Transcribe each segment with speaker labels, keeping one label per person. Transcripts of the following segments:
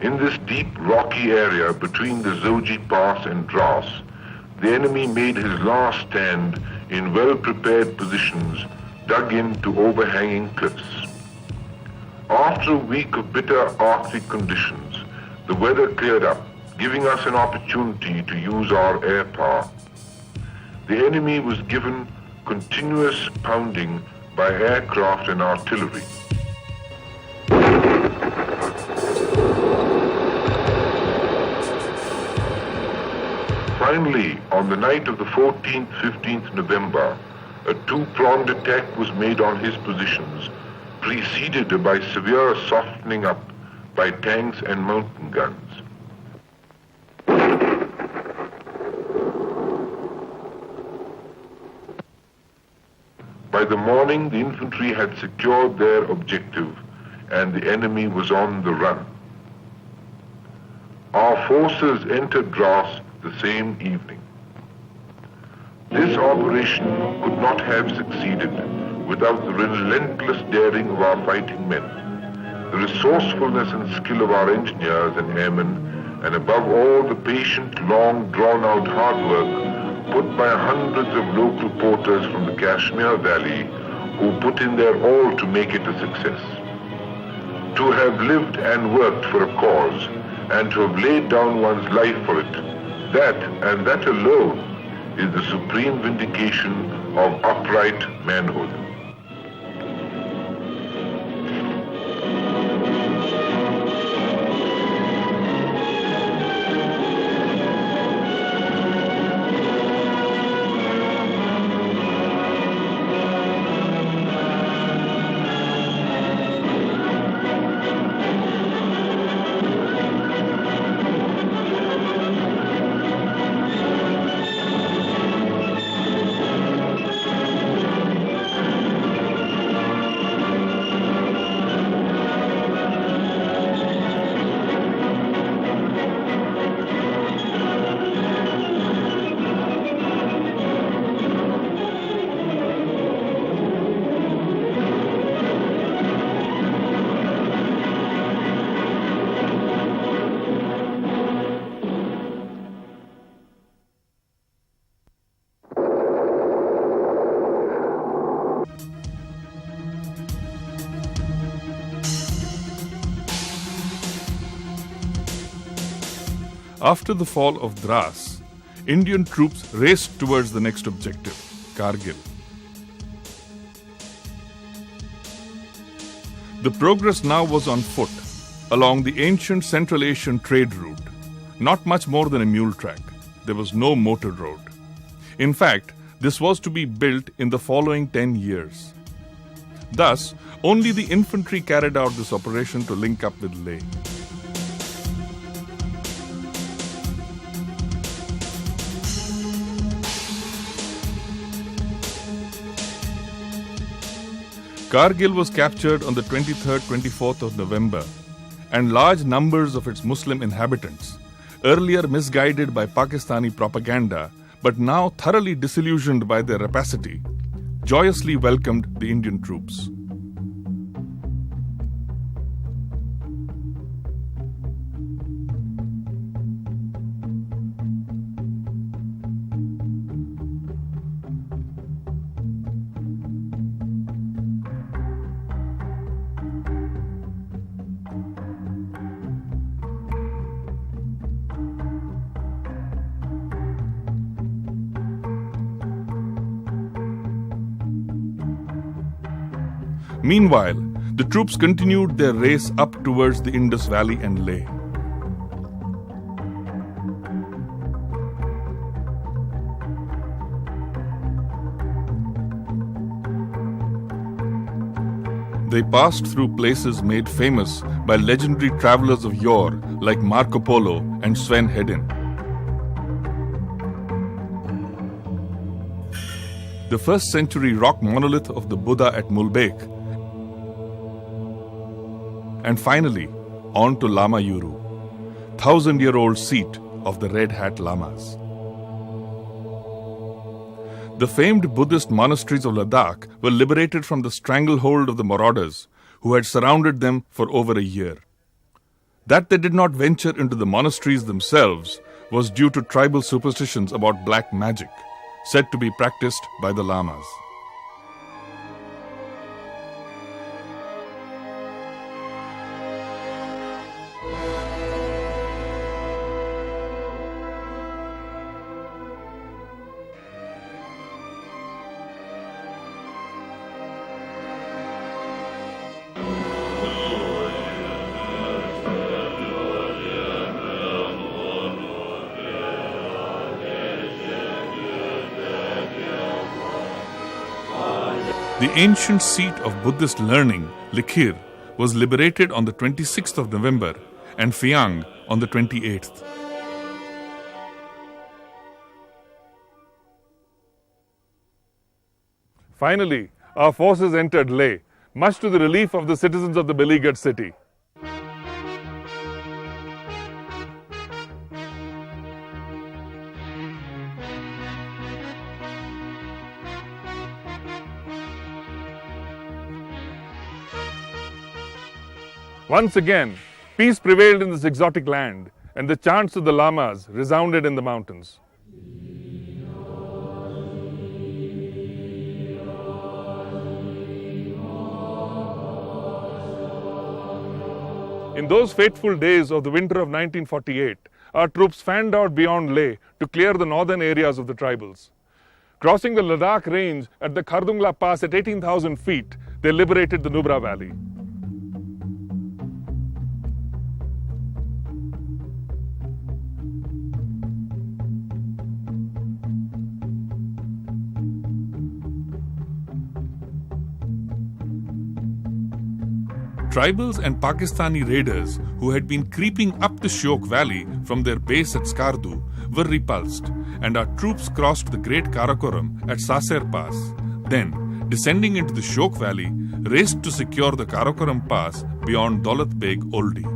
Speaker 1: In this deep rocky area between the Zoji Pass and Dras, the enemy made his last stand in well-prepared positions dug into overhanging cliffs. After a week of bitter Arctic conditions, the weather cleared up, giving us an opportunity to use our air power. The enemy was given continuous pounding by aircraft and artillery. Finally, on the night of the 14th, 15th November, a two-pronged attack was made on his positions, preceded by severe softening up by tanks and mountain guns. By the morning, the infantry had secured their objective and the enemy was on the run. Our forces entered Dras the same evening. This operation could not have succeeded without the relentless daring of our fighting men, the resourcefulness and skill of our engineers and airmen, and above all the patient, long, drawn-out hard work put by hundreds of local porters from the Kashmir Valley who put in their all to make it a success. To have lived and worked for a cause and to have laid down one's life for it, that and that alone is the supreme vindication of upright manhood.
Speaker 2: After the fall of Dras, Indian troops raced towards the next objective, Kargil. The progress now was on foot, along the ancient Central Asian trade route. Not much more than a mule track. There was no motor road. In fact, this was to be built in the following 10 years. Thus, only the infantry carried out this operation to link up with Leh. Kargil was captured on the 23rd, 24th of November, and large numbers of its Muslim inhabitants, earlier misguided by Pakistani propaganda, but now thoroughly disillusioned by their rapacity, joyously welcomed the Indian troops. Meanwhile, the troops continued their race up towards the Indus Valley and Leh. They passed through places made famous by legendary travelers of yore like Marco Polo and Sven Hedin. The first century rock monolith of the Buddha at Mulbek, and finally, on to Lama Yuru, 1,000-year-old seat of the Red Hat Lamas. The famed Buddhist monasteries of Ladakh were liberated from the stranglehold of the marauders who had surrounded them for over a year. That they did not venture into the monasteries themselves was due to tribal superstitions about black magic, said to be practiced by the lamas. The ancient seat of Buddhist learning, Likhir, was liberated on the 26th of November and Phiang on the 28th. Finally, our forces entered Leh, much to the relief of the citizens of the beleaguered city. Once again, peace prevailed in this exotic land, and the chants of the lamas resounded in the mountains. In those fateful days of the winter of 1948, our troops fanned out beyond Leh to clear the northern areas of the tribals. Crossing the Ladakh range at the Khardungla Pass at 18,000 feet, they liberated the Nubra Valley. Tribals and Pakistani raiders who had been creeping up the Shyok Valley from their base at Skardu were repulsed, and our troops crossed the Great Karakoram at Saser Pass. Then, descending into the Shyok Valley, raced to secure the Karakoram Pass beyond Daulat Beg Oldi.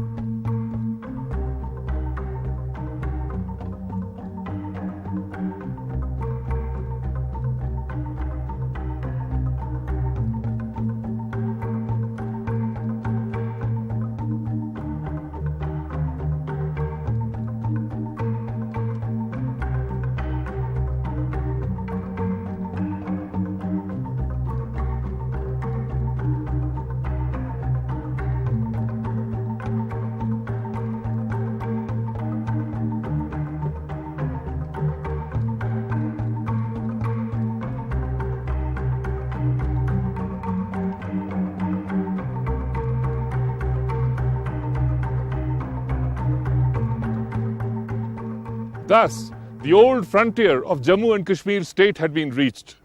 Speaker 2: Thus, the old frontier of Jammu and Kashmir state had been reached.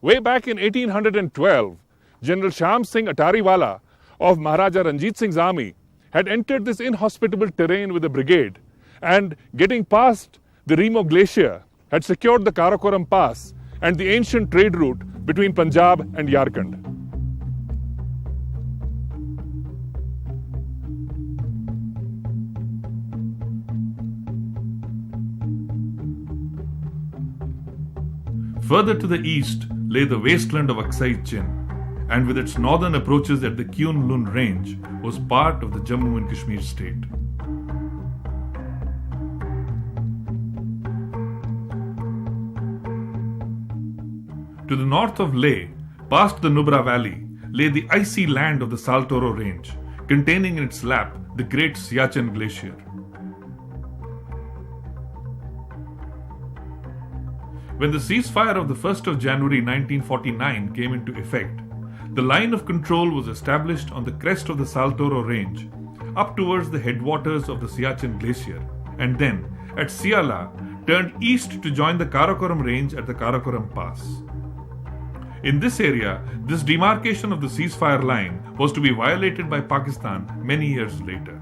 Speaker 2: Way back in 1812, General Shyam Singh Atariwala of Maharaja Ranjit Singh's army had entered this inhospitable terrain with a brigade and, getting past the Remo Glacier, had secured the Karakoram Pass and the ancient trade route between Punjab and Yarkand. Further to the east lay the wasteland of Aksai Chin, and with its northern approaches at the Kyun Lun range was part of the Jammu and Kashmir state. To the north of Leh, past the Nubra Valley, lay the icy land of the Saltoro range, containing in its lap the great Siachen Glacier. When the ceasefire of the 1st of January 1949 came into effect, the line of control was established on the crest of the Saltoro range, up towards the headwaters of the Siachen Glacier, and then, at Siala, turned east to join the Karakoram range at the Karakoram Pass. In this area, this demarcation of the ceasefire line was to be violated by Pakistan many years later.